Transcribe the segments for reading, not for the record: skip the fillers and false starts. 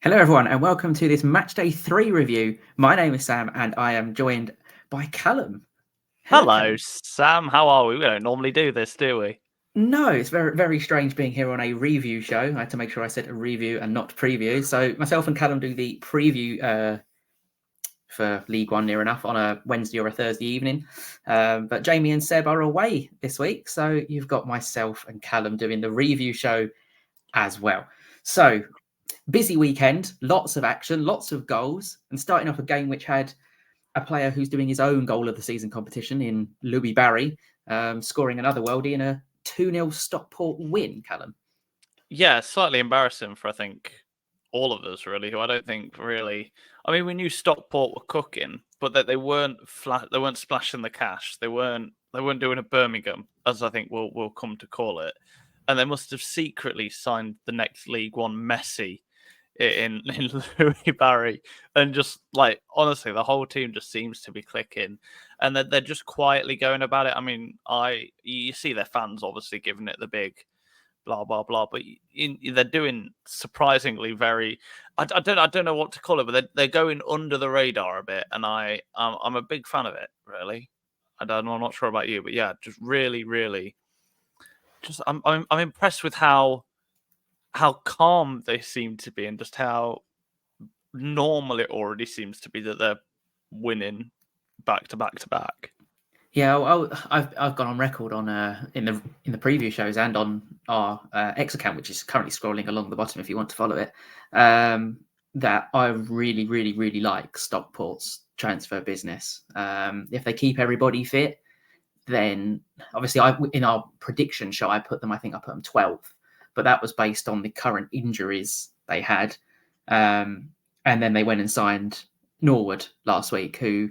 Hello, everyone, and welcome to this Matchday 3 review. My name is Sam, and I am joined by Callum. Hello, Callum. Sam. How are we? We don't normally do this, do we? No, it's very, very strange being here on a review show. I had to make sure I said a review and not preview. So myself and Callum do the preview for League One near enough on a Wednesday or a Thursday evening. But Jamie and Seb are away this week, so you've got myself and Callum doing the review show as well. So busy weekend, lots of action, lots of goals, and starting off a game which had a player who's doing his own goal of the season competition in Louis Barry, scoring another worldie in a 2-0 Stockport win, Callum. Yeah, slightly embarrassing for, I think, all of us, really, who I don't think really... I mean, we knew Stockport were cooking, but that they weren't they weren't splashing the cash. They weren't doing a Birmingham, as I think we'll come to call it. And they must have secretly signed the next League One Messi in Louis Barry, and just like honestly, the whole team just seems to be clicking, and they're just quietly going about it. I mean, you see their fans obviously giving it the big blah blah blah, but they're doing surprisingly very. I don't know what to call it, but they're going under the radar a bit, and I'm a big fan of it. Really, I'm not sure about you, but yeah, just really, just I'm impressed with how calm they seem to be, and just how normal it already seems to be that they're winning back to back to back. Yeah, well, I've gone on record on in the preview shows and on our X account, which is currently scrolling along the bottom if you want to follow it. That I really like Stockport's transfer business. If they keep everybody fit, then obviously in our prediction show I put them 12th, but that was based on the current injuries they had. And then they went and signed Norwood last week, who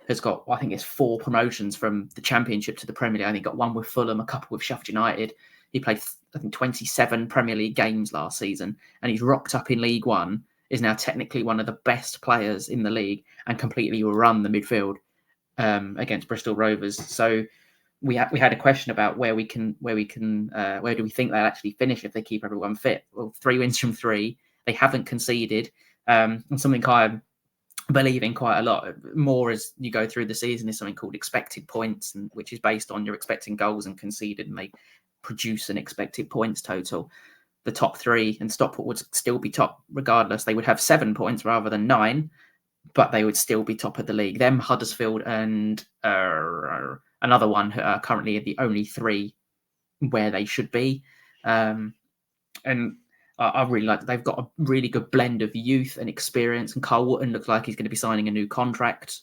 has got, I think it's 4 promotions from the Championship to the Premier League. I think got one with Fulham, a couple with Sheffield United. He played, I think, 27 Premier League games last season, and he's rocked up in League One, is now technically one of the best players in the league, and completely run the midfield against Bristol Rovers. So we had a question about where do we think they'll actually finish if they keep everyone fit. Well, 3 wins from 3. They haven't conceded. And something I believe in quite a lot more as you go through the season is something called expected points, which is based on your expecting goals and conceded, and they produce an expected points total. The top 3, and Stockport would still be top regardless. They would have 7 points rather than 9, but they would still be top of the league. Them, Huddersfield, and another one who are currently the only 3 where they should be. And I really like that they've got a really good blend of youth and experience. And Carl Wootton looks like he's going to be signing a new contract,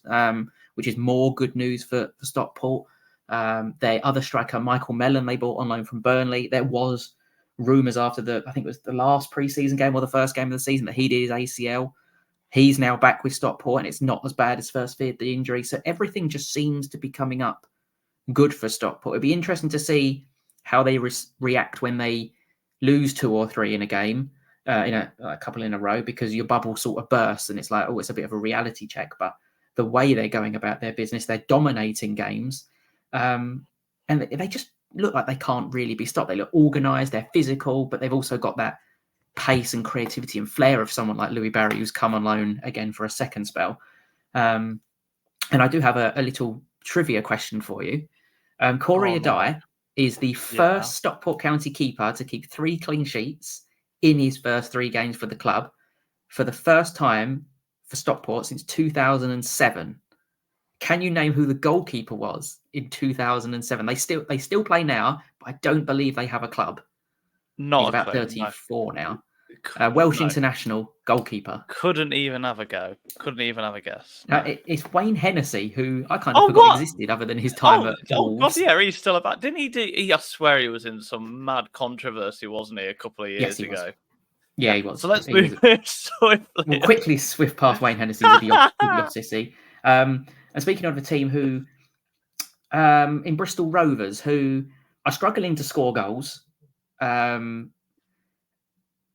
which is more good news for Stockport. Their other striker, Michael Mellon, they bought on loan from Burnley. There was rumours after I think it was the last pre-season game or the first game of the season, that he did his ACL. He's now back with Stockport, and it's not as bad as first feared, the injury. So everything just seems to be coming up good for Stockport. It'd be interesting to see how they react when they lose 2 or 3 in a game, in a couple in a row, because your bubble sort of bursts, and it's like, oh, it's a bit of a reality check. But the way they're going about their business, they're dominating games, and they just look like they can't really be stopped. They look organised, they're physical, but they've also got that pace and creativity and flair of someone like Louis Barry, who's come on loan again for a second spell. And I do have a little trivia question for you. Corey Adai is the first Stockport County keeper to keep 3 clean sheets in his first 3 games for the club, for the first time for Stockport since 2007. Can you name who the goalkeeper was in 2007? They still play now, but I don't believe they have a club. He's about 34 now. Welsh international goalkeeper. Couldn't even have a go. Couldn't even have a guess. No. It's Wayne Hennessy, who I kind of forgot existed other than his time at Wolves. God, yeah, he's still about. Didn't he? I swear he was in some mad controversy, wasn't he, a couple of years ago? Yeah, he was. So let's move swiftly. We'll quickly swift past Wayne Hennessy with the Odyssey. And speaking of a team who, in Bristol Rovers, who are struggling to score goals.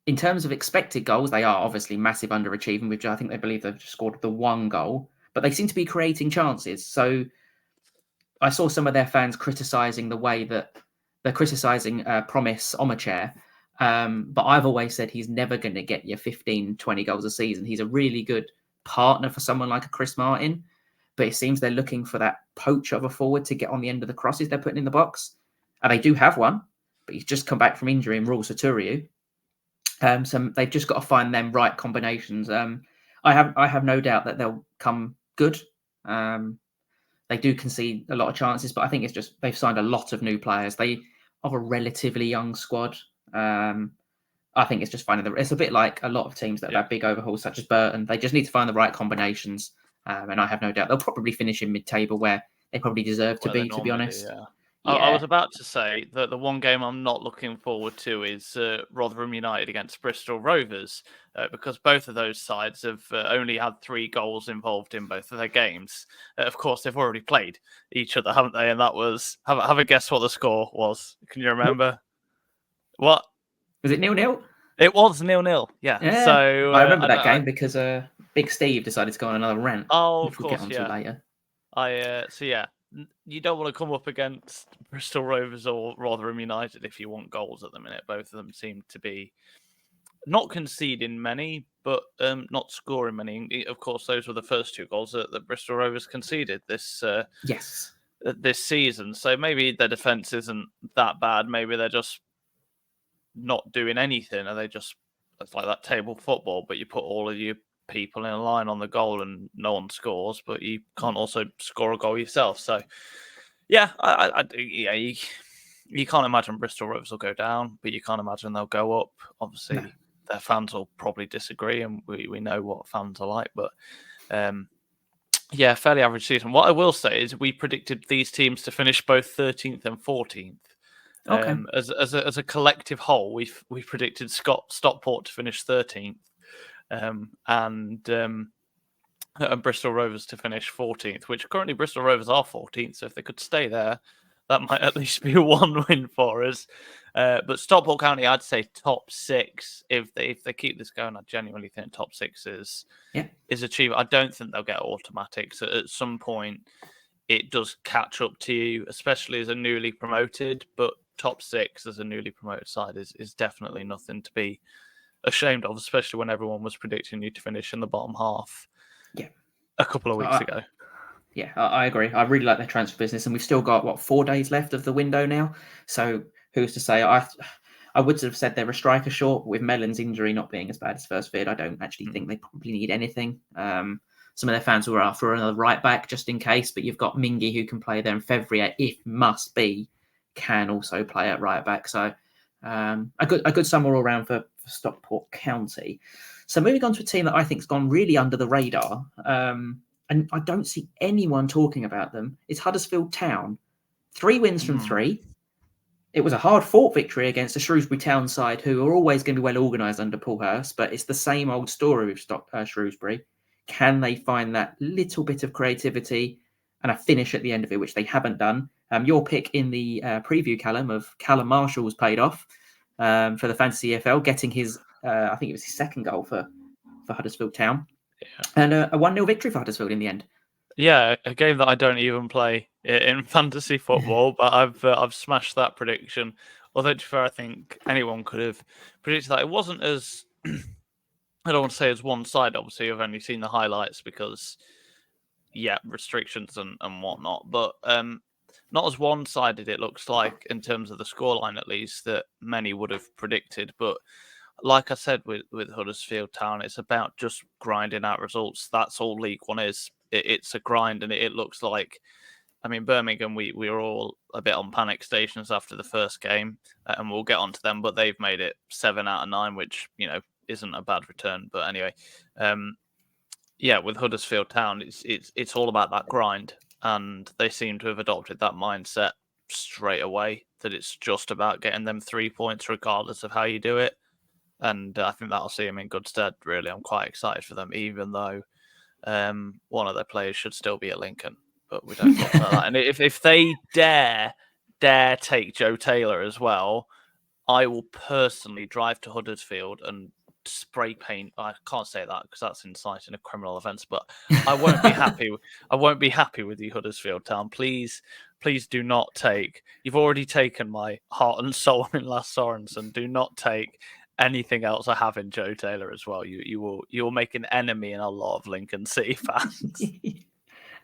In terms of expected goals, they are obviously massive underachieving, which I think they believe they've scored the 1 goal, but they seem to be creating chances. So I saw some of their fans criticising the way that they're criticising Promise Omachair But I've always said he's never going to get you 15, 20 goals a season. He's a really good partner for someone like a Chris Martin, but it seems they're looking for that poach of a forward to get on the end of the crosses they're putting in the box. And they do have one, but he's just come back from injury in Raul Saturiu. So they've just got to find them right combinations. I have no doubt that they'll come good. They do concede a lot of chances, but I think it's just they've signed a lot of new players. They are a relatively young squad. I think it's just finding it's a bit like a lot of teams that have had big overhauls, such as Burton. They just need to find the right combinations. And I have no doubt they'll probably finish in mid-table where they probably deserve to be honest. Yeah. I was about to say that the one game I'm not looking forward to is Rotherham United against Bristol Rovers, because both of those sides have only had 3 goals involved in both of their games. Of course, they've already played each other, haven't they? And that was, have a guess what the score was. Can you remember? What? Was it 0-0? It was 0-0, yeah. So I remember that game because Big Steve decided to go on another rant. Oh, which we'll get onto later. So yeah, you don't want to come up against Bristol Rovers or Rotherham United if you want goals at the minute. Both of them seem to be not conceding many, but not scoring many. Of course, those were the first 2 goals that Bristol Rovers conceded this season. So maybe their defence isn't that bad. Maybe they're just not doing anything. Are they just, it's like that table football, but you put all of your people in a line on the goal and no one scores, but you can't also score a goal yourself. So yeah, you can't imagine Bristol Rovers will go down, but you can't imagine they'll go up. Obviously, their fans will probably disagree, and we know what fans are like, but yeah, fairly average season. What I will say is we predicted these teams to finish both 13th and 14th. Okay. As a collective whole, we predicted Stockport to finish 13th, and Bristol Rovers to finish 14th. Which currently Bristol Rovers are 14th, so if they could stay there, that might at least be 1 win for us. But Stockport County, I'd say top 6. If they keep this going, I genuinely think top 6 is achievable. I don't think they'll get automatics. At some point, it does catch up to you, especially as a newly promoted, but top 6 as a newly promoted side is definitely nothing to be ashamed of, especially when everyone was predicting you to finish in the bottom half a couple of weeks ago. Yeah, I agree. I really like their transfer business, and we've still got, 4 days left of the window now. So who's to say? I would have said they're a striker short. With Mellon's injury not being as bad as first feared, I don't actually think they probably need anything. Some of their fans were after another right back just in case, but you've got Mingy who can play there, and Fevrier, if must be, can also play at right back. So a good summer all around for Stockport County. So moving on to a team that I think has gone really under the radar, and I don't see anyone talking about them. It's Huddersfield Town. 3 wins from 3. It was a hard-fought victory against the Shrewsbury Town side, who are always going to be well organised under Paul Hurst, but it's the same old story with Shrewsbury. Can they find that little bit of creativity and a finish at the end of it, which they haven't done? Your pick in the preview, Callum, of Callum Marshall's paid off for the Fantasy EFL, getting his, I think it was his 2nd goal for Huddersfield Town. Yeah. And a 1-0 victory for Huddersfield in the end. Yeah, a game that I don't even play in fantasy football, but I've smashed that prediction. Although, to be fair, I think anyone could have predicted that. It wasn't as... I don't want to say it's one-sided. Obviously, I've only seen the highlights because, restrictions and whatnot. But not as one-sided, it looks like, in terms of the scoreline, at least, that many would have predicted. But like I said with Huddersfield Town, it's about just grinding out results. That's all League One is. It's a grind, and it looks like... I mean, Birmingham, we were all a bit on panic stations after the first game, and we'll get onto them, but they've made it 7 out of 9, which, isn't a bad return. But anyway, with Huddersfield Town, it's all about that grind, and they seem to have adopted that mindset straight away, that it's just about getting them 3 points regardless of how you do it. And I think that'll see them in good stead, really. I'm quite excited for them, even though one of their players should still be at Lincoln, but we don't talk about that. And if they dare take Joe Taylor as well, I will personally drive to Huddersfield and spray paint. I can't say that because that's inciting a criminal offence, but I won't be happy. I won't be happy with you, Huddersfield Town. Please please do not take. You've already taken my heart and soul in Lasse Sorensen. Do not take anything else I have in Joe Taylor as well. You will make an enemy in a lot of Lincoln City fans.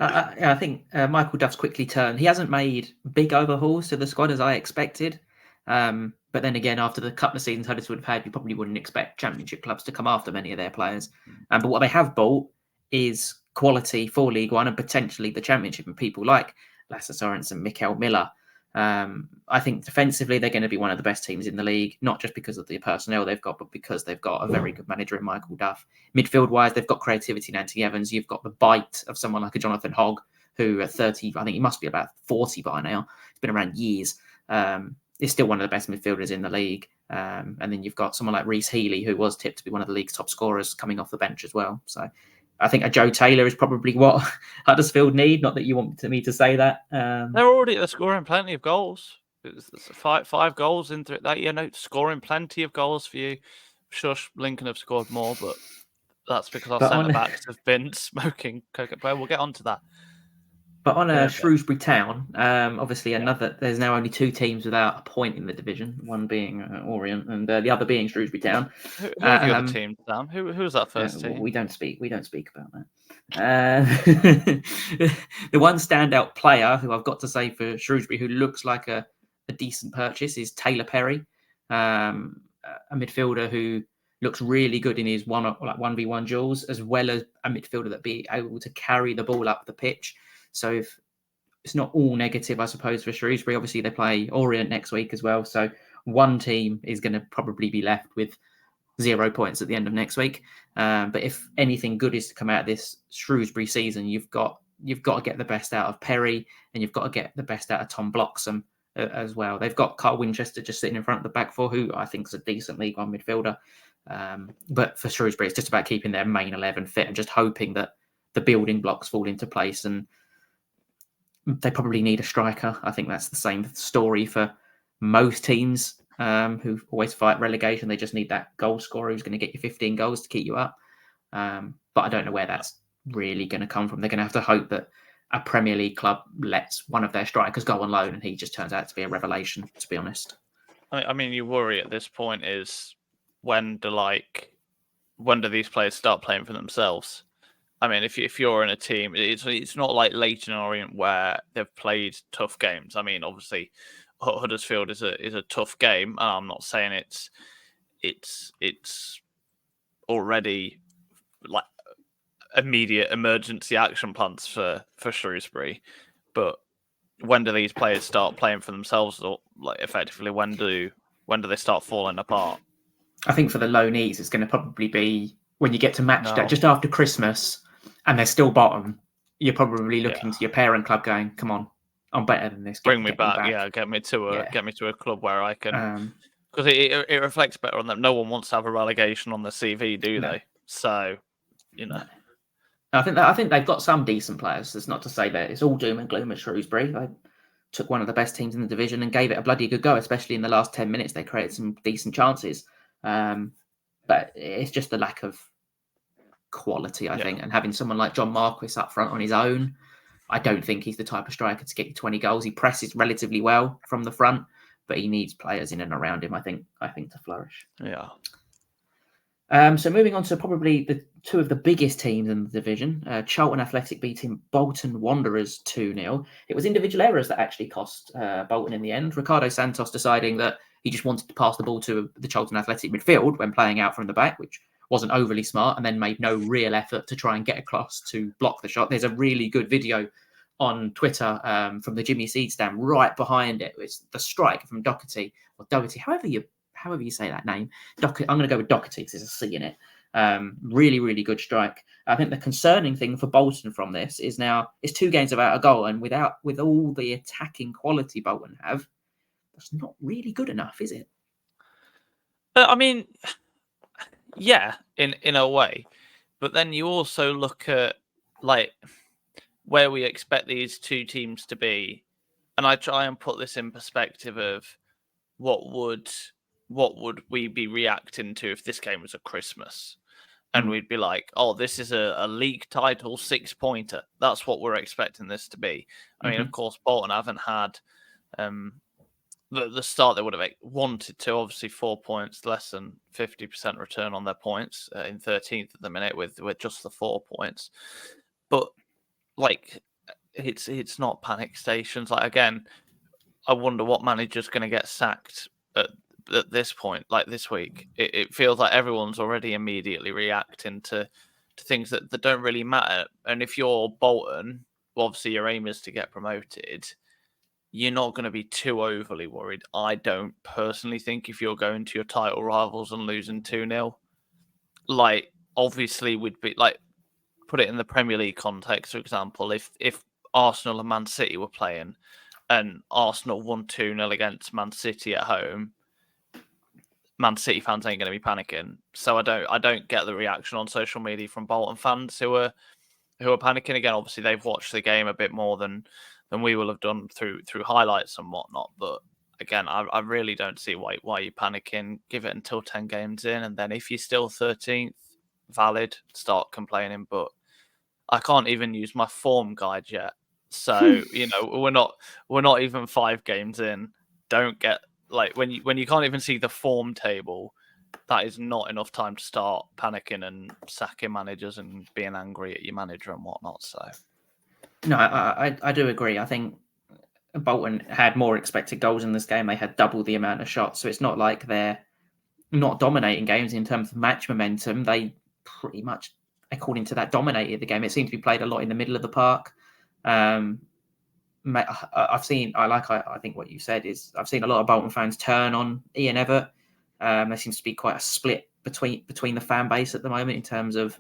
I think Michael Duff's quickly turned. He hasn't made big overhauls to the squad as I expected. But then again, after the couple of seasons Huddersfield have had, you probably wouldn't expect Championship clubs to come after many of their players. But what they have bought is quality for League One and potentially the Championship, and people like Lasse Sorensen, Mikael Miller. I think defensively they're going to be one of the best teams in the league, not just because of the personnel they've got, but because they've got a very good manager in Michael Duff. Midfield-wise, they've got creativity in Anthony Evans. You've got the bite of someone like a Jonathan Hogg, who at 30, I think he must be about 40 by now. He's been around years. Is still one of the best midfielders in the league. And then you've got someone like Reece Healey, who was tipped to be one of the league's top scorers, coming off the bench as well. So I think a Joe Taylor is probably what Huddersfield need. Not that you want me to say that. They're scoring plenty of goals. It's five goals into that. Scoring plenty of goals for you. Shush, Lincoln have scored more, but that's because our centre backs have been smoking coca. We'll get on to that. But on Shrewsbury Town, obviously there's now only 2 teams without a point in the division, one being Orient and the other being Shrewsbury Town. Who are the other teams, Sam? Who was that first team? We don't speak about that. The one standout player who I've got to say for Shrewsbury, who looks like a decent purchase, is Taylor Perry, a midfielder who looks really good in his 1v1 duels, as well as a midfielder that be able to carry the ball up the pitch. So if it's not all negative, I suppose, for Shrewsbury. Obviously, they play Orient next week as well. So one team is going to probably be left with 0 points at the end of next week. But if anything good is to come out of this Shrewsbury season, you've got to get the best out of Perry, and you've got to get the best out of Tom Bloxham as well. They've got Carl Winchester just sitting in front of the back four, who I think is a decent League One midfielder. But for Shrewsbury, it's just about keeping their main 11 fit and just hoping that the building blocks fall into place. And they probably need a striker. I think that's the same story for most teams who always fight relegation. They just need that goal scorer who's going to get you 15 goals to keep you up. But I don't know where that's really going to come from. They're going to have to hope that a Premier League club lets one of their strikers go on loan and he just turns out to be a revelation, to be honest. I mean, you worry at this point is when do these players start playing for themselves? I mean, if you're in a team, it's not like Leyton Orient where they've played tough games. I mean, obviously, Huddersfield is a tough game, and I'm not saying it's already like immediate emergency action plans for Shrewsbury. But when do these players start playing for themselves, or like effectively when do they start falling apart? I think for the loanees, it's going to probably be when you get to match day, just after Christmas, and they're still bottom. You're probably looking to your parent club, going, "Come on, I'm better than this. Bring me back. Yeah, get me to a club where I can." Because it reflects better on them. No one wants to have a relegation on the CV, do they? So, No. I think they've got some decent players. It's not to say that it's all doom and gloom at Shrewsbury. They took one of the best teams in the division and gave it a bloody good go, especially in the last 10 minutes. They created some decent chances. But it's just the lack of quality, I think. And having someone like John Marquis up front on his own, I don't think he's the type of striker to get you 20 goals. He presses relatively well from the front, but he needs players in and around him, I think, to flourish. Yeah. So moving on to probably the two of the biggest teams in the division, Charlton Athletic beating Bolton Wanderers 2-0. It was individual errors that actually cost Bolton in the end. Ricardo Santos deciding that he just wanted to pass the ball to the Charlton Athletic midfield when playing out from the back, which wasn't overly smart, and then made no real effort to try and get across to block the shot. There's a really good video on Twitter from the Jimmy Seed stand right behind it. It's the strike from Doherty, or Doherty, however you say that name. I'm going to go with Doherty because there's a C in it. Really, really good strike. I think the concerning thing for Bolton from this is now it's 2 games without a goal, and with all the attacking quality Bolton have, that's not really good enough, is it? I mean, yeah, in a way, but then you also look at like where we expect these two teams to be, and I try and put this in perspective of what would we be reacting to if this game was at Christmas? and we'd be like, "Oh, this is a league title 6-pointer. That's what we're expecting this to be." I mean, of course, Bolton haven't had the start they would have wanted to. Obviously, 4 points, less than 50% return on their points, in 13th at the minute with just the 4 points. But like, it's not panic stations. Like, again, I wonder what manager's going to get sacked at this point, like this week. It feels like everyone's already immediately reacting to things that don't really matter. And if you're Bolton, well, obviously your aim is to get promoted. You're not going to be too overly worried. I don't personally think, if you're going to your title rivals and losing 2-0. Like, obviously, we'd be like, put it in the Premier League context, for example, if Arsenal and Man City were playing and Arsenal won 2-0 against Man City at home, Man City fans ain't going to be panicking. So I don't get the reaction on social media from Bolton fans who are panicking. Again, obviously they've watched the game a bit more than we will have done through highlights and whatnot. But again, I really don't see why you're panicking. Give it until 10 games in, and then if you're still 13th, valid, start complaining. But I can't even use my form guide yet. So, we're not even 5 games in. Don't get, like, when you can't even see the form table, that is not enough time to start panicking and sacking managers and being angry at your manager and whatnot. So, no, I do agree. I think Bolton had more expected goals in this game. They had double the amount of shots. So it's not like they're not dominating games in terms of match momentum. They pretty much, according to that, dominated the game. It seemed to be played a lot in the middle of the park. I think what you said is, I've seen a lot of Bolton fans turn on Ian Evatt. There seems to be quite a split between the fan base at the moment in terms of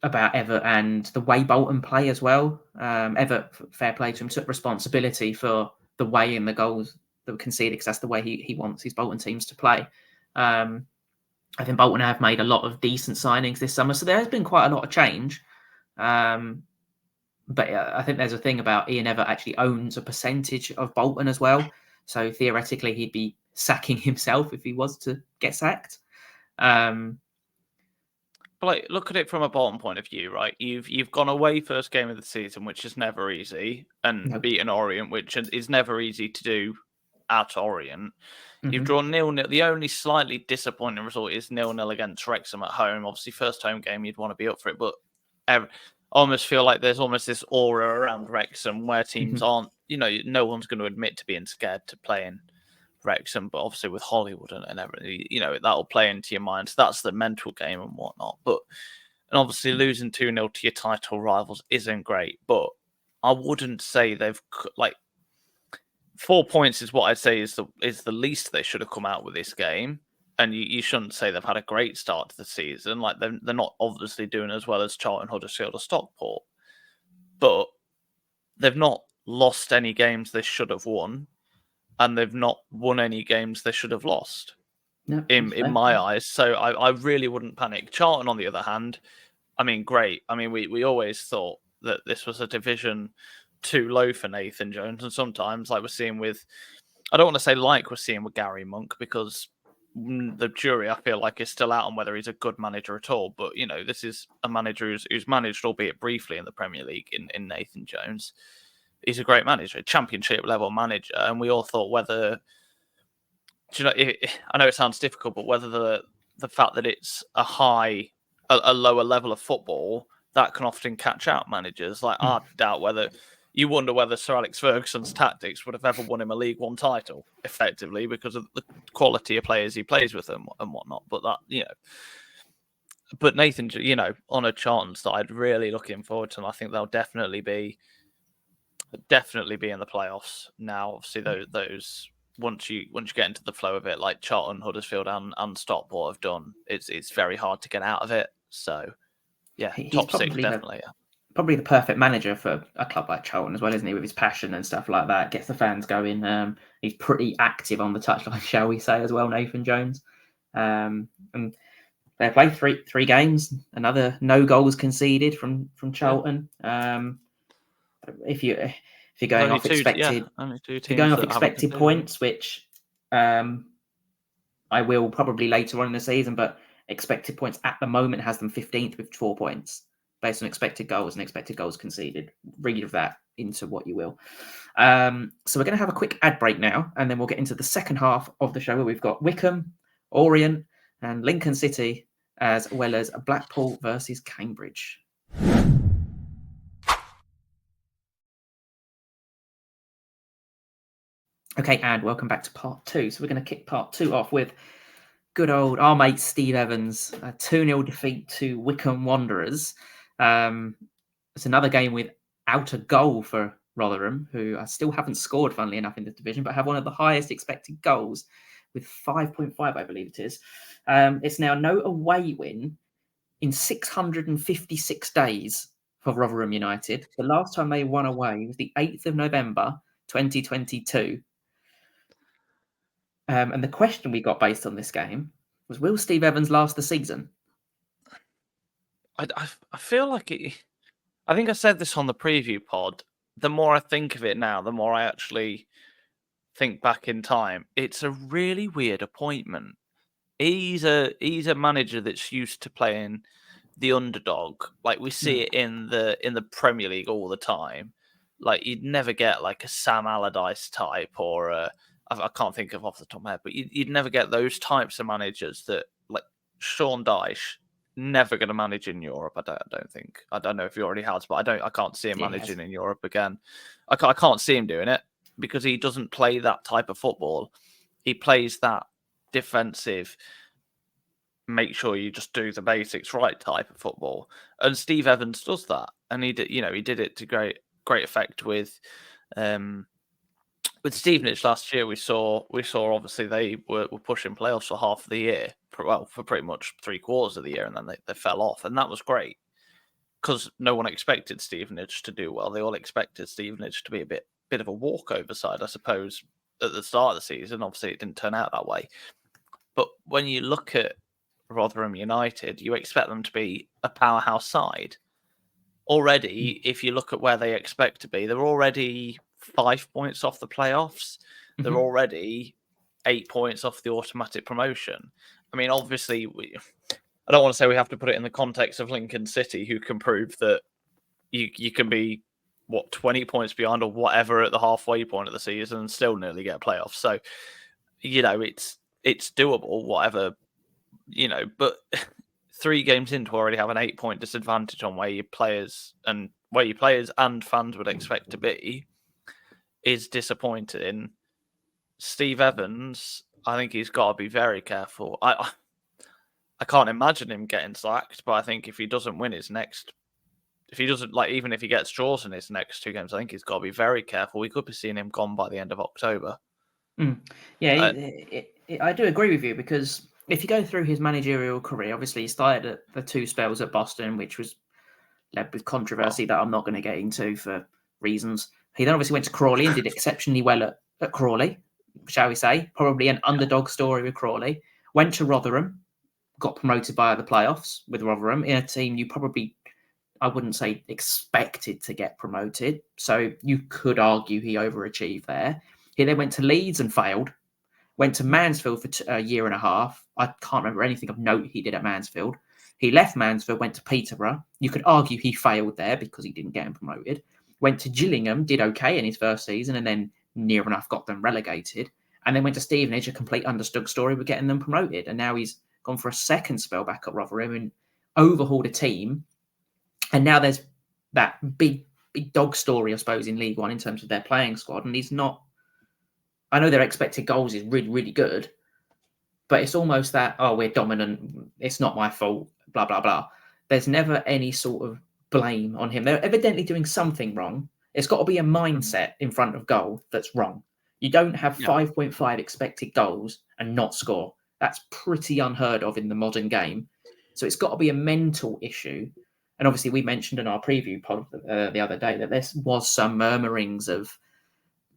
about Evatt and the way Bolton play as well. Evatt, fair play to him, took responsibility for the way and the goals that were conceded, because that's the way he wants his Bolton teams to play. I think Bolton have made a lot of decent signings this summer, so there has been quite a lot of change. But I think there's a thing about Ian Evatt actually owns a percentage of Bolton as well. So theoretically, he'd be sacking himself if he was to get sacked. But like, look at it from a Bolton point of view, right? You've gone away first game of the season, which is never easy, and beaten Orient, which is never easy to do at Orient. You've drawn 0-0. The only slightly disappointing result is 0-0 against Wrexham at home. Obviously, first home game, you'd want to be up for it, but I almost feel like there's almost this aura around Wrexham where teams aren't, no one's going to admit to being scared to play in Wrexham, but obviously with Hollywood and everything, that'll play into your mind. So that's the mental game and whatnot. And obviously losing 2-0 to your title rivals isn't great, but I wouldn't say they've, like, 4 points is what I'd say is the least they should have come out with this game. And you shouldn't say they've had a great start to the season. Like, they're not obviously doing as well as Charlton, Huddersfield or Stockport, but they've not lost any games they should have won, and they've not won any games they should have lost, in my eyes. So I really wouldn't panic. Charlton, on the other hand, I mean, great. I mean, we always thought that this was a division too low for Nathan Jones, and sometimes, like we're seeing with, I don't want to say like we're seeing with Gary Monk, because the jury, I feel like, is still out on whether he's a good manager at all. But, this is a manager who's managed, albeit briefly, in the Premier League in Nathan Jones. He's a great manager, a championship level manager. And we all thought whether, I know it sounds difficult, but whether the fact that it's a lower level of football, that can often catch out managers. Like, I doubt you wonder whether Sir Alex Ferguson's tactics would have ever won him a League One title, effectively, because of the quality of players he plays with and whatnot. But but Nathan, on a Charlton side, really looking forward to them. I think they'll definitely be in the playoffs now. Obviously, those once you get into the flow of it, like Charlton, Huddersfield, and Stockport have done, it's very hard to get out of it. So, yeah, top 6 definitely. Probably the perfect manager for a club like Charlton as well, isn't he? With his passion and stuff like that, gets the fans going. He's pretty active on the touchline, shall we say, as well, Nathan Jones. And they played three games. Another no goals conceded from Charlton. If you're going off expected, if you're going off expected points, which I will probably later on in the season, but expected points at the moment has them 15th with 4 points based on expected goals and expected goals conceded. Read of that into what you will. So we're going to have a quick ad break now, and then we'll get into the second half of the show where we've got Wycombe, Orient, and Lincoln City, as well as Blackpool versus Cambridge. Okay, and welcome back to part 2. So we're going to kick part 2 off with good old our mate Steve Evans, a 2-0 defeat to Wycombe Wanderers. It's another game without a goal for Rotherham, who still haven't scored, funnily enough, in this division, but have one of the highest expected goals with 5.5, I believe it is. It's now no away win in 656 days for Rotherham United. The last time they won away was the 8th of November, 2022. And the question we got based on this game was, will Steve Evans last the season? I feel like it... I think I said this on the preview pod. The more I think of it now, the more I actually think back in time. It's a really weird appointment. He's a manager that's used to playing the underdog. Like we see it in the Premier League all the time. Like you'd never get like a Sam Allardyce type or I can't think of off the top of my head, but you'd never get those types of managers that like Sean Dyche. Never going to manage in Europe. I don't think. I don't know if he already has, but I can't see him managing in Europe again. I can't see him doing it because he doesn't play that type of football. He plays that defensive, make sure you just do the basics right type of football. And Steve Evans does that, and he did it to great effect with Stevenage last year. We saw obviously they were pushing playoffs for half of the year, for pretty much 3/4 of the year, and then they fell off, and that was great because no one expected Stevenage to do well. They all expected Stevenage to be a bit of a walkover side, I suppose, at the start of the season. Obviously, it didn't turn out that way. But when you look at Rotherham United, you expect them to be a powerhouse side. Already, if you look at where they expect to be, they're already 5 points off the playoffs. They're already 8 points off the automatic promotion. I mean, obviously, I don't want to say we have to put it in the context of Lincoln City, who can prove that you can be, 20 points behind or whatever at the halfway point of the season and still nearly get playoffs. So, it's doable, whatever, but 3 games in to already have an 8-point disadvantage on where your players and fans would expect to be is disappointing. Steve Evans, I think he's got to be very careful. I can't imagine him getting sacked, but I think if he doesn't win his next, even if he gets draws in his next 2 games, I think he's got to be very careful. We could be seeing him gone by the end of October. Yeah, I do agree with you, because if you go through his managerial career, obviously he started at the 2 spells at Boston, which was led with controversy that I'm not going to get into for reasons. He then obviously went to Crawley and did exceptionally well at Crawley, shall we say. Probably an underdog story with Crawley. Went to Rotherham, got promoted by the playoffs with Rotherham in a team you probably, I wouldn't say expected to get promoted. So you could argue he overachieved there. He then went to Leeds and failed. Went to Mansfield for a year and a half. I can't remember anything of note he did at Mansfield. He left Mansfield, went to Peterborough. You could argue he failed there because he didn't get him promoted. Went to Gillingham, did okay in his first season, and then near enough got them relegated. And then went to Stevenage, a complete underdog story with getting them promoted. And now he's gone for a second spell back at Rotherham and overhauled a team. And now there's that big dog story, I suppose, in League One in terms of their playing squad. And he's not... I know their expected goals is really, really good, but it's almost that, we're dominant, it's not my fault, blah, blah, blah. There's never any sort of blame on him. They're evidently doing something wrong. It's got to be a mindset in front of goal that's wrong. You don't have 5.5 expected goals and not score. That's pretty unheard of in the modern game. So it's got to be a mental issue. And obviously we mentioned in our preview pod the other day that there was some murmurings of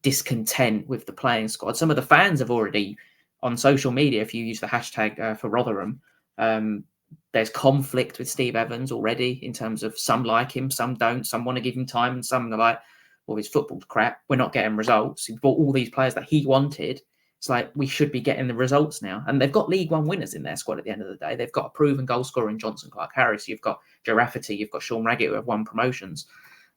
discontent with the playing squad. Some of the fans have already, on social media, if you use the hashtag for Rotherham, there's conflict with Steve Evans already in terms of some like him, some don't, some want to give him time, and some are like, well, his football's crap, we're not getting results. He bought all these players that he wanted, It's like we should be getting the results now. And they've got League One winners in their squad at the end of the day. They've got a proven goal scorer in Johnson Clark-Harris. You've got Joe Rafferty. You've got Sean Raggett, who have won promotions.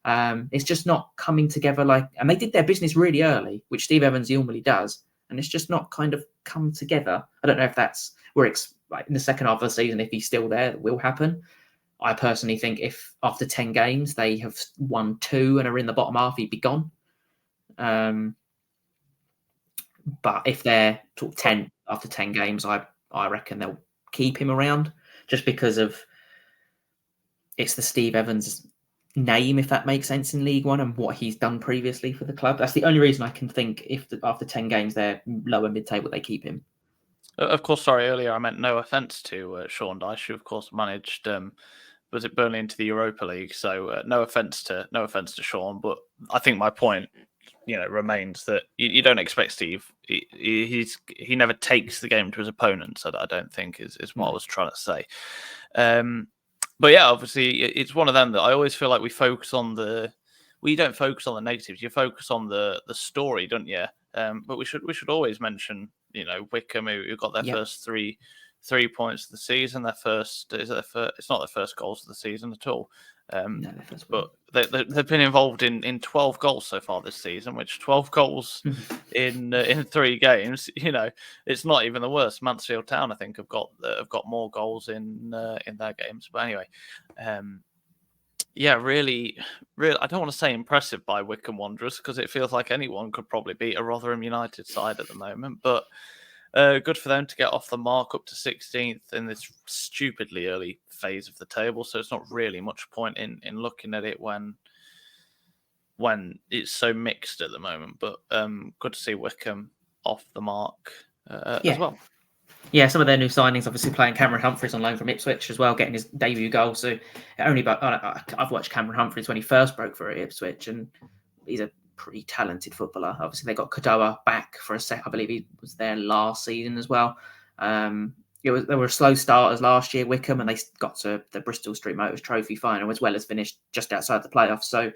It's just not coming together and they did their business really early, which Steve Evans normally does. And it's just not kind of come together. I don't know if that's like in the second half of the season, if he's still there, it will happen. I personally think if after 10 games they have won 2 and are in the bottom half, he'd be gone. But if they're sort of 10 after 10 games, I reckon they'll keep him around just because of it's the Steve Evans name, if that makes sense, in League One and what he's done previously for the club. That's the only reason I can think if after 10 games they're lower mid-table, they keep him. Of course, sorry, earlier I meant no offence to Sean Dyche, who of course managed was it Burnley into the Europa League. So no offence to Sean, but I think my point, remains that you don't expect Steve. He never takes the game to his opponents. I don't think is what I was trying to say. But yeah, obviously it's one of them that I always feel like we focus on you don't focus on the negatives. You focus on the story, don't you? But we should always mention, Wycombe, who got their first three points of the season. It's not their first goals of the season at all. But they've been involved in 12 goals so far this season, which 12 goals in 3 games, it's not even the worst. Mansfield Town, I think, have got more goals in their games. But anyway, really, I don't want to say impressive by Wycombe Wanderers because it feels like anyone could probably beat a Rotherham United side at the moment, but good for them to get off the mark up to 16th in this stupidly early phase of the table. So it's not really much point in looking at it when it's so mixed at the moment. But good to see Wycombe off the mark as well. Yeah, some of their new signings, obviously playing Cameron Humphreys on loan from Ipswich as well, getting his debut goal. So I've watched Cameron Humphreys when he first broke through at Ipswich, and he's a pretty talented footballer. Obviously, they got Kadoa back for a sec. I believe he was there last season as well. They were slow starters last year, Wycombe, and they got to the Bristol Street Motors Trophy final as well as finished just outside the playoffs. So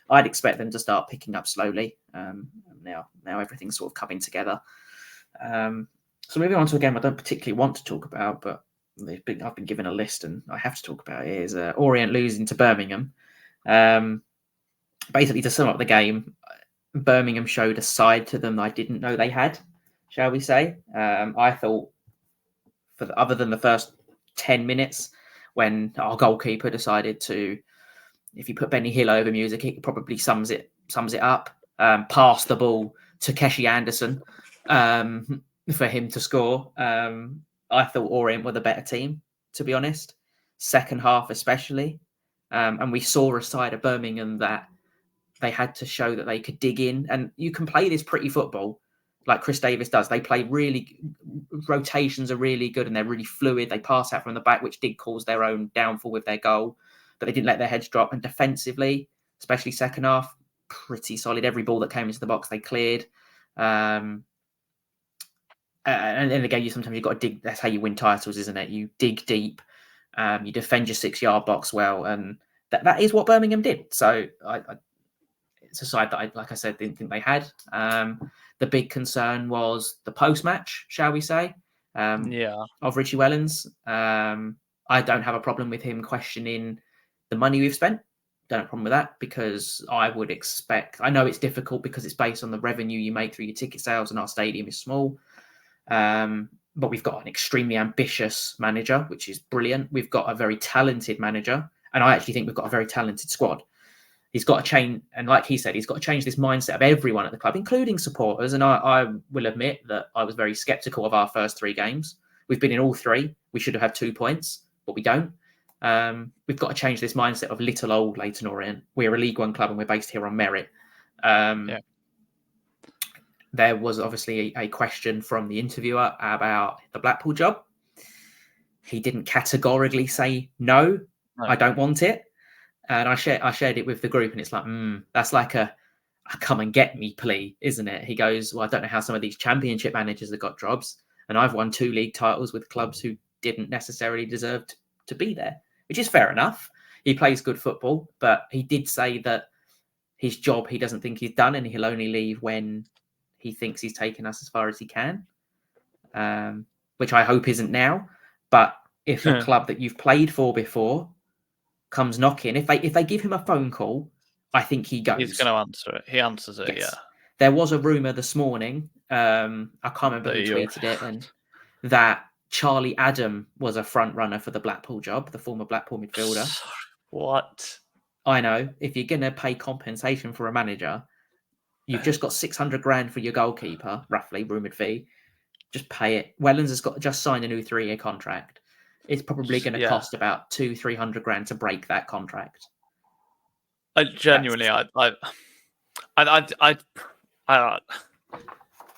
I'd expect them to start picking up slowly. Now everything's sort of coming together. So moving on to a game I don't particularly want to talk about, but I've been given a list and I have to talk about it, is Orient losing to Birmingham. Basically, to sum up the game, Birmingham showed a side to them that I didn't know they had, shall we say. I thought, other than the first 10 minutes, when our goalkeeper decided to, if you put Benny Hill over music, it probably sums it up, pass the ball to Keshi Anderson for him to score. I thought Orient were the better team, to be honest. Second half especially. And we saw a side of Birmingham that they had to show that they could dig in. And you can play this pretty football like Chris Davis does. They play rotations are really good and they're really fluid. They pass out from the back, which did cause their own downfall with their goal. But they didn't let their heads drop. And defensively, especially second half, pretty solid. Every ball that came into the box, they cleared. And in the game, sometimes you've got to dig. That's how you win titles, isn't it? You dig deep. You defend your 6-yard box well. And that is what Birmingham did. So it's a side that, like I said, didn't think they had. The big concern was the post-match, shall we say, of Richie Wellens. I don't have a problem with him questioning the money we've spent. Don't have a problem with that because I would expect... I know it's difficult because it's based on the revenue you make through your ticket sales and our stadium is small. But we've got an extremely ambitious manager, which is brilliant. We've got a very talented manager. And I actually think we've got a very talented squad. He's got to change, and like he said, he's got to change this mindset of everyone at the club, including supporters. And I will admit that I was very sceptical of our first 3 games. We've been in all 3. We should have had 2 points, but we don't. We've got to change this mindset of little old Leyton Orient. We're a League One club and we're based here on merit. There was obviously a question from the interviewer about the Blackpool job. He didn't categorically say, no, I don't want it. And I shared it with the group and it's like, that's like a come and get me plea, isn't it? He goes, well, I don't know how some of these championship managers have got jobs. And I've won 2 league titles with clubs who didn't necessarily deserve to be there, which is fair enough. He plays good football, but he did say that his job, he doesn't think he's done and he'll only leave when he thinks he's taken us as far as he can, which I hope isn't now. But if a club that you've played for before comes knocking, if they give him a phone call, I think he goes. He's going to answer it. He answers it, yes. Yeah. There was a rumour this morning, I can't remember who tweeted it, and that Charlie Adam was a front runner for the Blackpool job, the former Blackpool midfielder. What? I know. If you're going to pay compensation for a manager, you've just got 600 grand for your goalkeeper, roughly, rumoured fee. Just pay it. Wellens has just signed a new 3-year contract. It's probably going to cost about 200-300 grand to break that contract. Genuinely,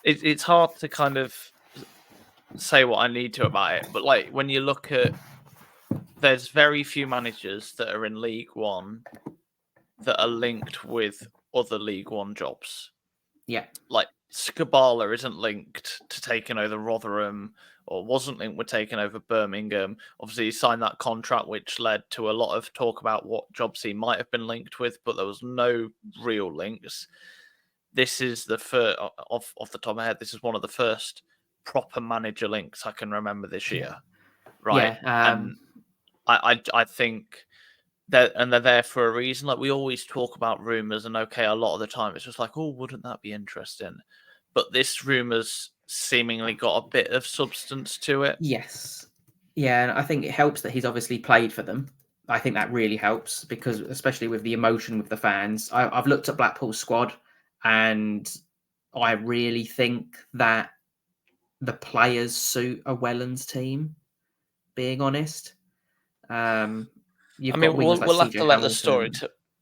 it's hard to kind of say what I need to about it, but like when you look at, there's very few managers that are in League One that are linked with other League One jobs. Yeah, like Skabala isn't linked to taking over Rotherham, or wasn't linked with taking over Birmingham. Obviously, he signed that contract, which led to a lot of talk about what jobs he might have been linked with, but there was no real links. This is the first, off the top of my head, this is one of the first proper manager links I can remember this year, right? Yeah, and I think that, and they're there for a reason. Like, we always talk about rumours, and okay, a lot of the time it's just like, oh, wouldn't that be interesting? But this rumour's seemingly got a bit of substance to it. Yes. Yeah, and I think it helps that he's obviously played for them. I think that really helps, because especially with the emotion with the fans. I've looked at Blackpool's squad, and I really think that the players suit a Wellens team, being honest. We'll have to let the story.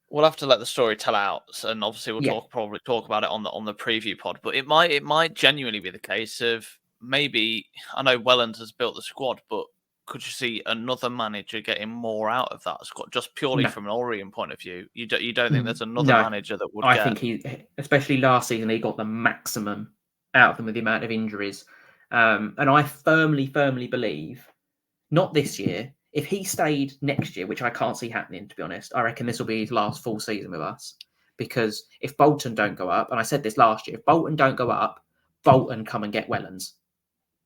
We'll have to let the story tell out, and obviously we'll probably talk about it on the preview pod. But it might genuinely be the case of, maybe, I know Wellens has built the squad, but could you see another manager getting more out of that squad, just purely from an Orient point of view? You don't think there's another manager that would? I think he, especially last season, he got the maximum out of them with the amount of injuries, and I firmly believe, not this year. If he stayed next year, which I can't see happening, to be honest, I reckon this will be his last full season with us. Because if Bolton don't go up, and I said this last year, if Bolton don't go up, Bolton come and get Wellens.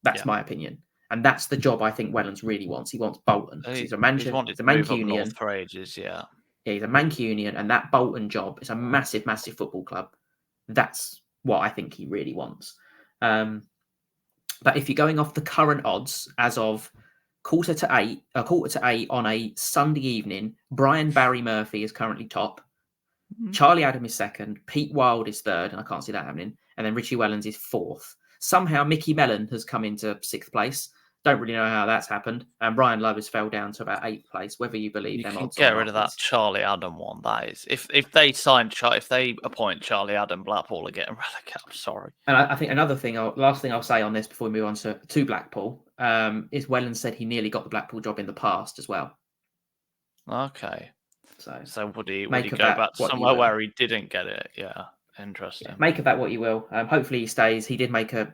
That's my opinion. And that's the job I think Wellens really wants. He wants Bolton. He's a Mancunian. He's a Mancunian, and that Bolton job is a massive, massive football club. That's what I think he really wants. But if you're going off the current odds as of quarter to eight on a Sunday evening, Brian Barry Murphy is currently top. Mm-hmm. Charlie Adam is second. Pete Wild is third, and I can't see that happening. And then Richie Wellens is fourth. Somehow Mickey Mellon has come into sixth place. Don't really know how that's happened. And Brian Love has fell down to about eighth place. Whether you believe them odds, get rid of that Charlie Adam one. That is, if they appoint Charlie Adam, Blackpool are getting relegated. I'm sorry. And I think another thing, last thing I'll say on this before we move on to Blackpool, is Wellens said he nearly got the Blackpool job in the past as well. Okay. So would he go back to somewhere where he didn't get it? Yeah. Interesting. Yeah, make of that what you will. Hopefully he stays. He did make a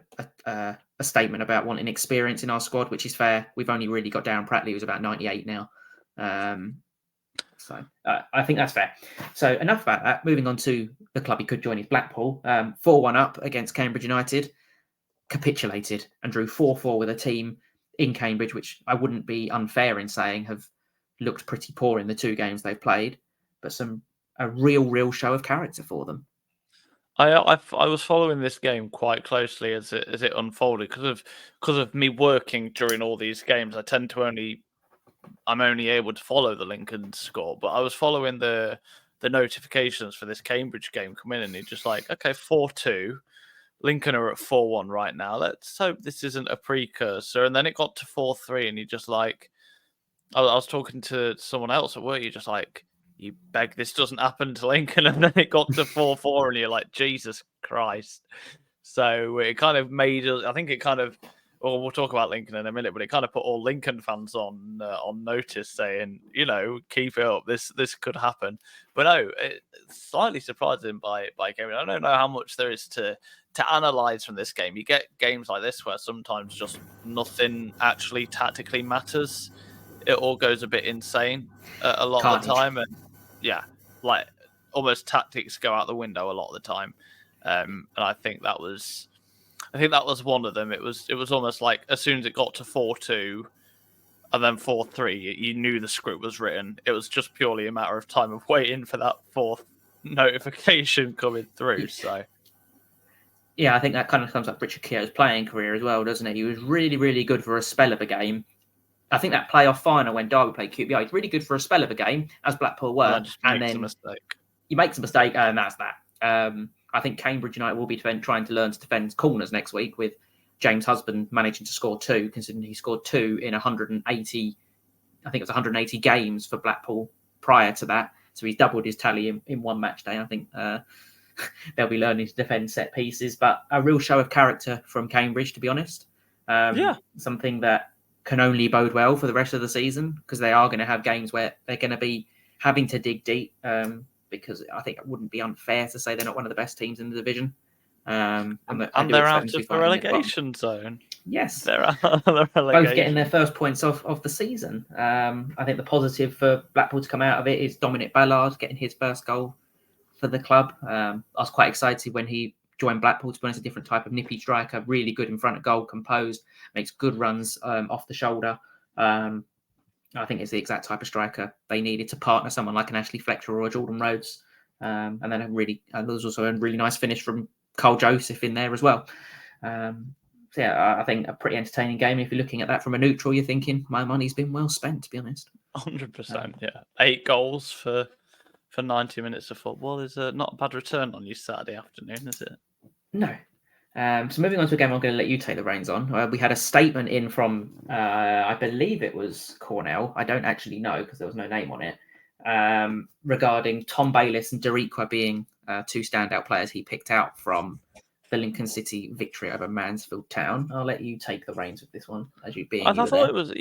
statement about wanting experience in our squad, which is fair. We've only really got Darren Pratley, who's about 98 now. So I think that's fair. So enough about that. Moving on to the club he could join is Blackpool. 4-1 up against Cambridge United. Capitulated and drew 4-4 with a team in Cambridge, which I wouldn't be unfair in saying have looked pretty poor in the 2 games they've played, but a real show of character for them. I was following this game quite closely as it unfolded because of me working during all these games. I'm only able to follow the Lincoln score, but I was following the notifications for this Cambridge game come in, and it's just like, okay, 4-2, Lincoln are at 4-1 right now. Let's hope this isn't a precursor. And then it got to 4-3, and you just like, I was talking to someone else at work. You're just like, you beg this doesn't happen to Lincoln, and then it got to 4-4, and you're like, Jesus Christ. So it kind of made us, I think it kind of, well, we'll talk about Lincoln in a minute, but it kind of put all Lincoln fans on notice, saying, keep it up, this could happen. But no, it's slightly surprising by Cambridge. I don't know how much there is to analyze from this game. You get games like this where sometimes just nothing actually tactically matters. It all goes a bit insane a lot of the time, and like almost tactics go out the window a lot of the time. And I think that was one of them. It was almost like as soon as it got to 4-2 and then 4-3, you knew the script was written. It was just purely a matter of time of waiting for that fourth notification coming through. So yeah, I think that kind of comes up Richard Keogh's playing career as well, doesn't it? He was really, really good for a spell of a game. I think that playoff final when Derby played QPR, he's really good for a spell of a game, as Blackpool were. And then just makes a mistake. He makes a mistake, and that's that. I think Cambridge United will be trying to learn to defend corners next week, with James Husband managing to score 2, considering he scored 2 in 180, I think it was 180 games for Blackpool prior to that. So he's doubled his tally in one match day. I think they'll be learning to defend set pieces, but a real show of character from Cambridge, to be honest. Something that can only bode well for the rest of the season, because they are going to have games where they're going to be having to dig deep, because I think it wouldn't be unfair to say they're not one of the best teams in the division. And they're out of the relegation zone. Yes. They're out of the relegation. Both getting their first points of the season. I think the positive for Blackpool to come out of it is Dominic Ballard getting his first goal for the club. I was quite excited when he joined Blackpool. To be honest, a different type of nippy striker, really good in front of goal, composed, makes good runs off the shoulder. I think it's the exact type of striker they needed to partner someone like an Ashley Fletcher or a Jordan Rhodes. And then there was also a really nice finish from Cole Joseph in there as well. So yeah, I think a pretty entertaining game. If you're looking at that from a neutral, you're thinking my money's been well spent, to be honest. 100%, yeah. 8 goals for 90 minutes of football is not a bad return on your Saturday afternoon, is it? No. So moving on to a game I'm going to let you take the reins on. We had a statement in from, I believe it was Cornell. I don't actually know because there was no name on it, regarding Tom Bayliss and Deriqua being 2 standout players he picked out from the Lincoln City victory over Mansfield Town. I'll let you take the reins with this one, as you being. I thought it was,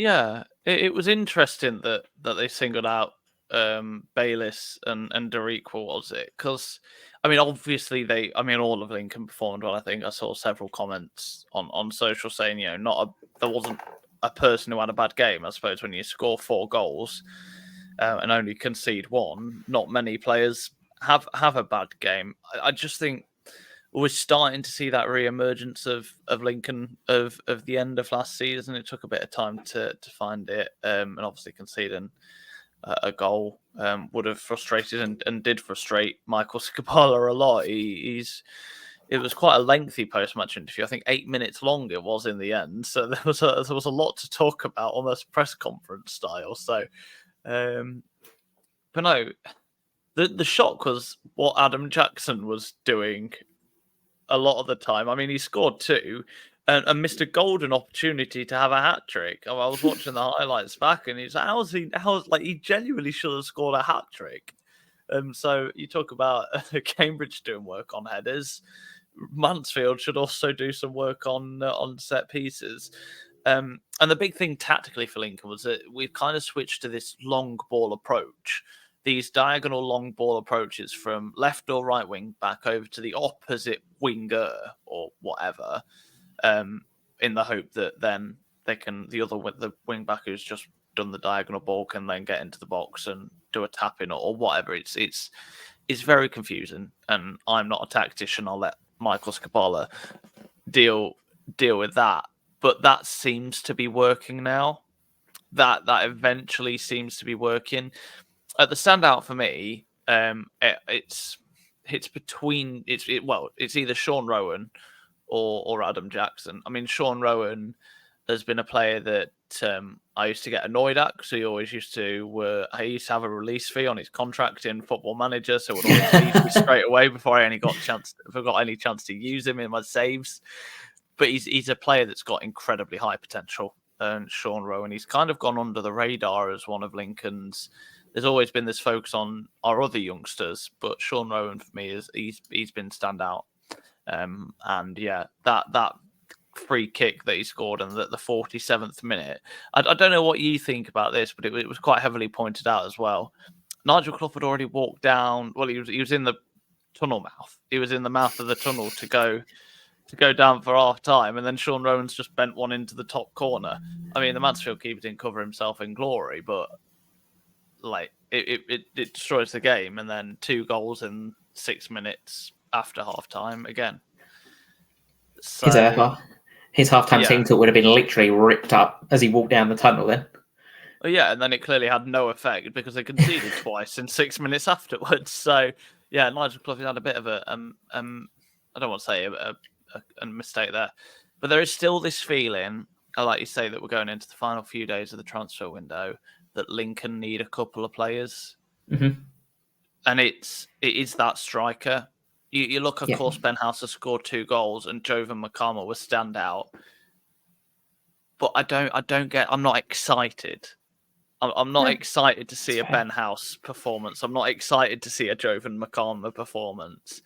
it was interesting that they singled out Bayliss and Deriqua, was it? Because I mean, obviously all of Lincoln performed well. I think I saw several comments on social saying, there wasn't a person who had a bad game. I suppose when you score 4 goals and only concede 1, not many players have a bad game. I just think we're starting to see that re-emergence of Lincoln of the end of last season. It took a bit of time to find it, and obviously conceding a goal would have frustrated and did frustrate Michael Scapala a lot. It was quite a lengthy post-match interview. I think 8 minutes long it was in the end. So there was a lot to talk about, almost press conference style. So, but no, the shock was what Adam Jackson was doing a lot of the time. I mean, he scored 2 and missed a golden opportunity to have a hat trick. I was watching the highlights back, and he's like, he genuinely should have scored a hat trick. So you talk about Cambridge doing work on headers. Mansfield should also do some work on set pieces. And the big thing tactically for Lincoln was that we've kind of switched to this long ball approach. These diagonal long ball approaches from left or right wing back over to the opposite winger or whatever, in the hope that then the wing back who's just done the diagonal ball can then get into the box and do a tap in or whatever. It's very confusing, and I'm not a tactician. I'll let Michael Scapala deal with that. But that seems to be working now. That eventually seems to be working. The standout for me, it's either Sean Rowan or Adam Jackson. I mean, Sean Rowan has been a player that I used to get annoyed at because he always used to have a release fee on his contract in Football Manager, so it would always leave me straight away before I got any chance to use him in my saves. But he's a player that's got incredibly high potential. And Sean Rowan, he's kind of gone under the radar as one of Lincoln's. There's always been this focus on our other youngsters, but Sean Rowan for me he's been standout. And yeah, that free kick that he scored in the 47th minute. I don't know what you think about this, but it was quite heavily pointed out as well. Nigel Clough had already walked down. Well, he was in the tunnel mouth. He was in the mouth of the tunnel to go down for half time, and then Sean Rowan's just bent one into the top corner. I mean, the Mansfield keeper didn't cover himself in glory, but like it destroys the game, and then 2 goals in 6 minutes after half-time again. So, his half-time team talk would have been literally ripped up as he walked down the tunnel then. Well, yeah, and then it clearly had no effect because they conceded twice in 6 minutes afterwards. So, yeah, Nigel Clough had a bit of a, I don't want to say a mistake there, but there is still this feeling, like you say, that we're going into the final few days of the transfer window, that Lincoln need a couple of players. Mm-hmm. And it is that striker. You look, of course, Ben House has scored 2 goals and Jovan McCarmel was standout. But I'm not excited. I'm not excited to see a Ben House performance. I'm not excited to see a Jovan McCarmel performance.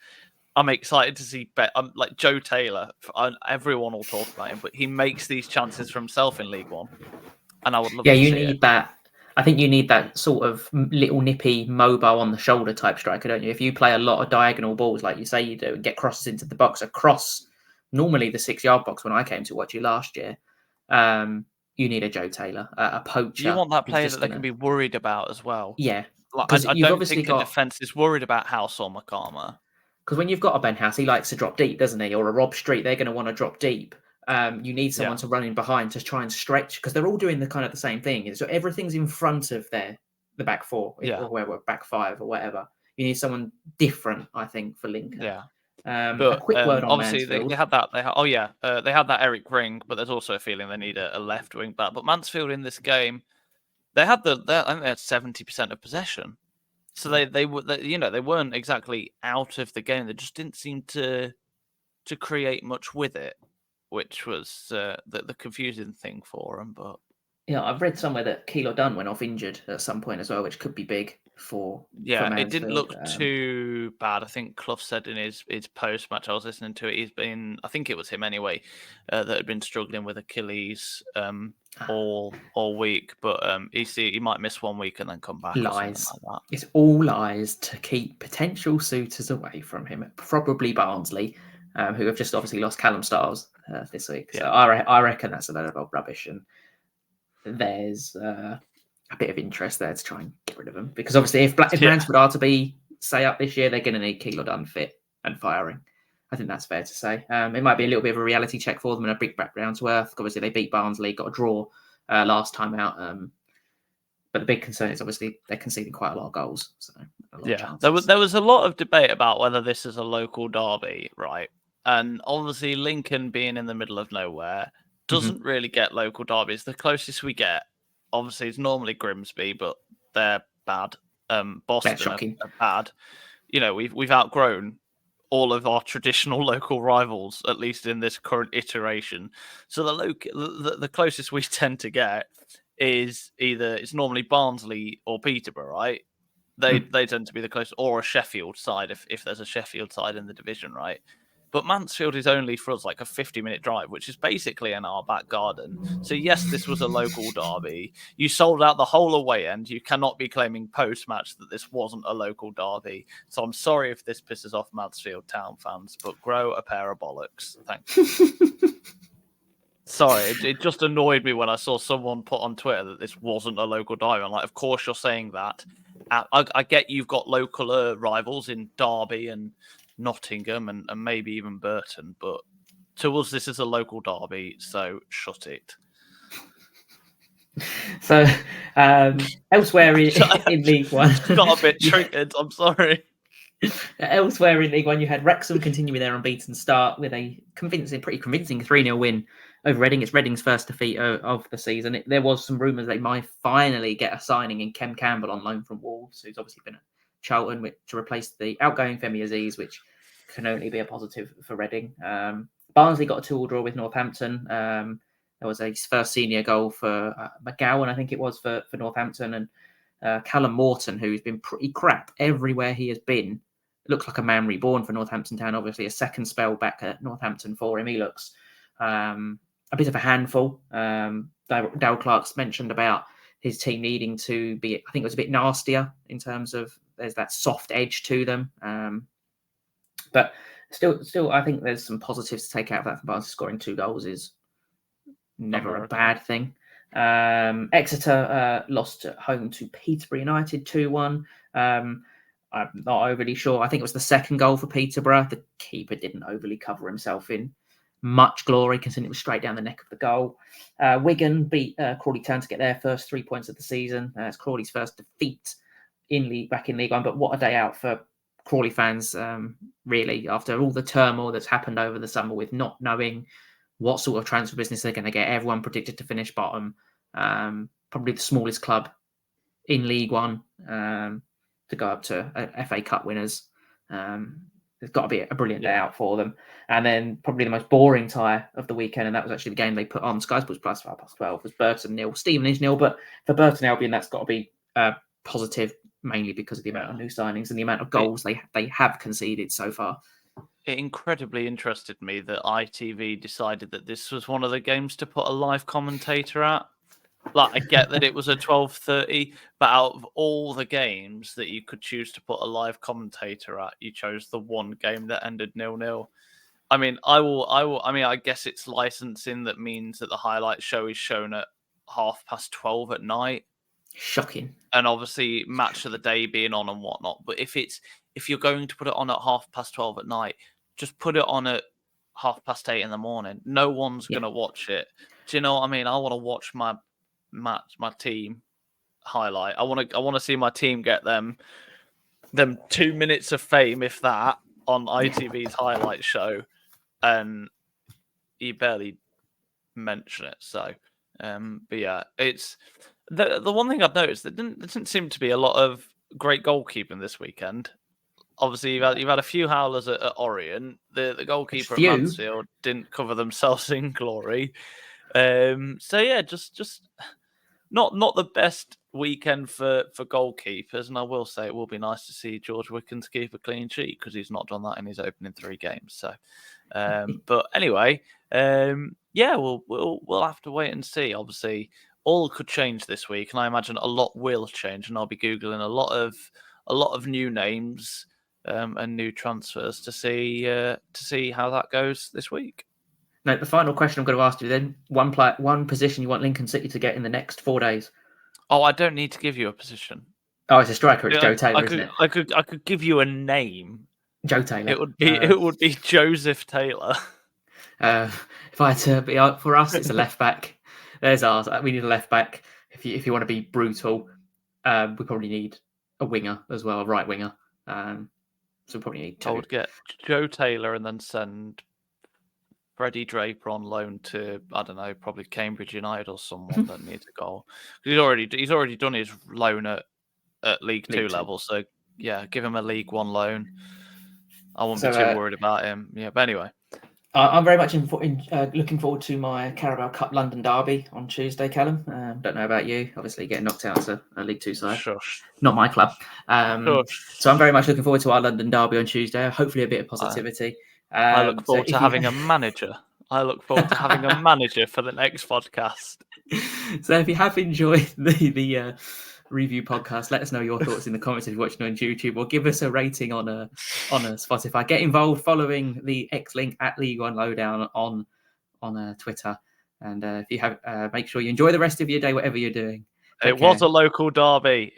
I'm excited to see like Joe Taylor. Everyone will talk about him, but he makes these chances for himself in League One. And I would love to see it. Yeah, you need that. I think you need that sort of little nippy, mobile on the shoulder type striker, don't you? If you play a lot of diagonal balls like you say you do and get crosses into the box across normally the 6-yard box when I came to watch you last year, you need a Joe Taylor, a poacher. You want that player that they can be worried about as well. Yeah. Like, I don't think the defence is worried about House or McCarmer. Because when you've got a Ben House, he likes to drop deep, doesn't he? Or a Rob Street, they're going to want to drop deep. You need someone to run in behind to try and stretch, because they're all doing the kind of the same thing. So everything's in front of the back four, or whoever, back five or whatever. You need someone different, I think, for Lincoln. Yeah. But a quick word on obviously Mansfield. they had that. They had that Eric Ring, but there's also a feeling they need a left wing back. But Mansfield in this game, I think they had 70% of possession, so they weren't exactly out of the game. They just didn't seem to create much with it, which was the confusing thing for them. But yeah, I've read somewhere that Keeler Dunn went off injured at some point as well, which could be big for Mansfield. It didn't look too bad. I think Clough said in his post match, I was listening to it, I think it was him anyway, that had been struggling with Achilles all week, but he might miss 1 week and then come back. Lies. Like that. It's all lies to keep potential suitors away from him. Probably Barnsley, who have just obviously lost Callum Stiles this week. So I reckon that's a load of rubbish, and there's a bit of interest there to try and get rid of them, because obviously if Mansfield are to be up this year, they're going to need Keeler Dunn fit and firing. I think that's fair to say. It might be a little bit of a reality check for them and a big back down to earth. Obviously they beat Barnsley, got a draw last time out, but the big concern is obviously they're conceding quite a lot of goals. So there was a lot of debate about whether this is a local derby, right? And obviously Lincoln being in the middle of nowhere doesn't really get local derbies. The closest we get, obviously, is normally Grimsby, but they're bad. Boston are bad. We've outgrown all of our traditional local rivals, at least in this current iteration. So the closest we tend to get is it's normally Barnsley or Peterborough, right? They tend to be the closest, or a Sheffield side if there's a Sheffield side in the division, right? But Mansfield is only for us like a 50-minute drive, which is basically in our back garden. So yes, this was a local derby. You sold out the whole away end. You cannot be claiming post-match that this wasn't a local derby. So I'm sorry if this pisses off Mansfield Town fans, but grow a pair of bollocks. Thank you. Sorry, it just annoyed me when I saw someone put on Twitter that this wasn't a local derby. I'm like, of course you're saying that. I get you've got local rivals in Derby and Nottingham and maybe even Burton, but to us this is a local derby, so shut it. So elsewhere in League One, got a bit triggered. I'm sorry. Elsewhere in League One, you had Wrexham continuing their unbeaten start with a pretty convincing 3-0 win over Reading. It's Reading's first defeat of the season. There was some rumours they might finally get a signing in Kem Campbell on loan from Wolves, who's obviously been at Charlton, to replace the outgoing Femi Aziz, which can only be a positive for Reading. Barnsley got a 2-2 draw with Northampton. There was a first senior goal for McGowan, I think it was, for Northampton. And Callum Morton, who's been pretty crap everywhere he has been, looks like a man reborn for Northampton Town. Obviously, a second spell back at Northampton for him. He looks a bit of a handful. Dale Clark's mentioned about his team needing to be, I think it was a bit nastier in terms of there's that soft edge to them. But still, I think there's some positives to take out of that. Barnsley scoring 2 goals is never a bad thing. Exeter lost at home to Peterborough United 2-1. I'm not overly sure. I think it was the second goal for Peterborough. The keeper didn't overly cover himself in much glory, considering it was straight down the neck of the goal. Wigan beat Crawley Town to get their first 3 points of the season. It's Crawley's first defeat back in League One. But what a day out for Crawley fans, really, after all the turmoil that's happened over the summer with not knowing what sort of transfer business they're going to get. Everyone predicted to finish bottom. Probably the smallest club in League One to go up to FA Cup winners. It's got to be a brilliant day out for them. And then probably the most boring tie of the weekend, and that was actually the game they put on Sky Sports Plus 5/12, was Burton 0, Stevenage 0. But for Burton Albion, that's got to be positive, mainly because of the amount of new signings and the amount of goals they have conceded so far. It incredibly interested me that ITV decided that this was one of the games to put a live commentator at. Like, I get that it was a 12:30, but out of all the games that you could choose to put a live commentator at, you chose the one game that ended 0-0. I mean, I guess it's licensing that means that the highlight show is shown at 12:30 at night. Shocking. And obviously match of the day being on and whatnot. But if you're going to put it on at 12:30 at night, just put it on at 8:30 in the morning. No one's gonna watch it. Do you know what I mean? I want to watch my team highlight. I want to see my team get them 2 minutes of fame, if that, on ITV's highlight show, and you barely mention it. So, but yeah, it's the one thing I've noticed. There didn't seem to be a lot of great goalkeeping this weekend. Obviously, you've had a few howlers at Orient. The goalkeeper at Mansfield didn't cover themselves in glory. So yeah, just not the best weekend for goalkeepers, and I will say it will be nice to see George Wickens keep a clean sheet because he's not done that in his opening 3 games. So, but anyway, yeah, we'll have to wait and see. Obviously, all could change this week, and I imagine a lot will change. And I'll be googling a lot of new names and new transfers to see how that goes this week. Now, the final question I'm going to ask you then: one position you want Lincoln City to get in the next 4 days. Oh, I don't need to give you a position. Oh, it's a striker. It's Joe Taylor, isn't it? I could give you a name. Joe Taylor. It would be Joseph Taylor. If I had to be for us, it's a left back. There's ours. We need a left back. If you want to be brutal, we probably need a winger as well, a right winger. So we probably need 2. I would get Joe Taylor and then send Freddie Draper on loan to, I don't know, probably Cambridge United or someone that needs a goal. He's already done his loan at League Two level. So yeah, give him a League One loan. I won't be too worried about him. Yeah, but anyway. I'm very much looking forward to my Carabao Cup London derby on Tuesday, Callum. Don't know about you. Obviously, getting knocked out to a League Two side. Shush. Not my club. So I'm very much looking forward to our London derby on Tuesday. Hopefully, a bit of positivity. I look forward to having a manager. I look forward to having a manager for the next podcast. So if you have enjoyed the review podcast, let us know your thoughts in the comments if you're watching on YouTube, or give us a rating on a Spotify. Get involved following the X link at League One Lowdown on Twitter, and if you have, make sure you enjoy the rest of your day, whatever you're doing. It was a local derby.